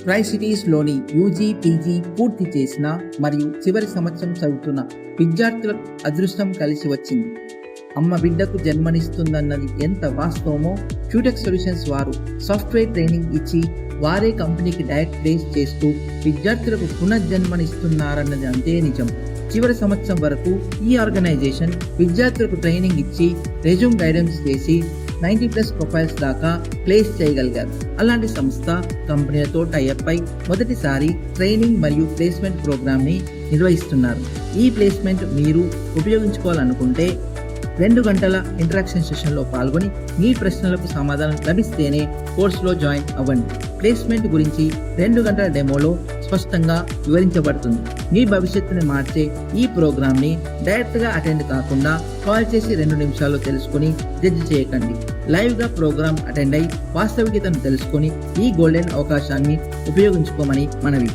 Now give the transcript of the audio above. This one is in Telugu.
ట్రై సిటీస్లోని యూజీ పీజీ పూర్తి చేసిన మరియు చివరి సంవత్సరం చదువుతున్న విద్యార్థులకు అదృష్టం కలిసి వచ్చింది. అమ్మ బిడ్డకు జన్మనిస్తుందన్నది ఎంత వాస్తవమో క్యూటెక్ సొల్యూషన్స్ వారు సాఫ్ట్వేర్ ట్రైనింగ్ ఇచ్చి వారే కంపెనీకి డైరెక్ట్ ప్లేస్ చేస్తూ విద్యార్థులకు పునర్జన్మనిస్తున్నారన్నది అంతే నిజం. చివరి సంవత్సరం వరకు ఈ ఆర్గనైజేషన్ విద్యార్థులకు ట్రైనింగ్ ఇచ్చి రెజ్యూమ్ గైడెన్స్ చేసి 90+ ప్రొఫైల్స్ దాకా ప్లేస్ చేయగలిగారు. అలాంటి సంస్థ కంపెనీలతో టైఅప్ అయి మొదటిసారి ట్రైనింగ్ మరియు ప్లేస్మెంట్ ప్రోగ్రామ్ని నిర్వహిస్తున్నారు. ఈ ప్లేస్మెంట్ మీరు ఉపయోగించుకోవాలనుకుంటే 2 గంటల ఇంటరాక్షన్ సెషన్లో పాల్గొని మీ ప్రశ్నలకు సమాధానం లభిస్తేనే కోర్సులో జాయిన్ అవ్వండి. ప్లేస్మెంట్ గురించి 2 గంటల డెమోలో స్పష్టంగా వివరించబడుతుంది. మీ భవిష్యత్తుని మార్చే ఈ ప్రోగ్రామ్ని డైరెక్ట్గా అటెండ్ కాకుండా కాల్ చేసి 2 నిమిషాల్లో తెలుసుకుని జడ్జి చేయకండి. లైవ్గా ప్రోగ్రామ్ అటెండ్ అయి వాస్తవికతను తెలుసుకొని ఈ గోల్డెన్ అవకాశాన్ని ఉపయోగించుకోమని మనవి.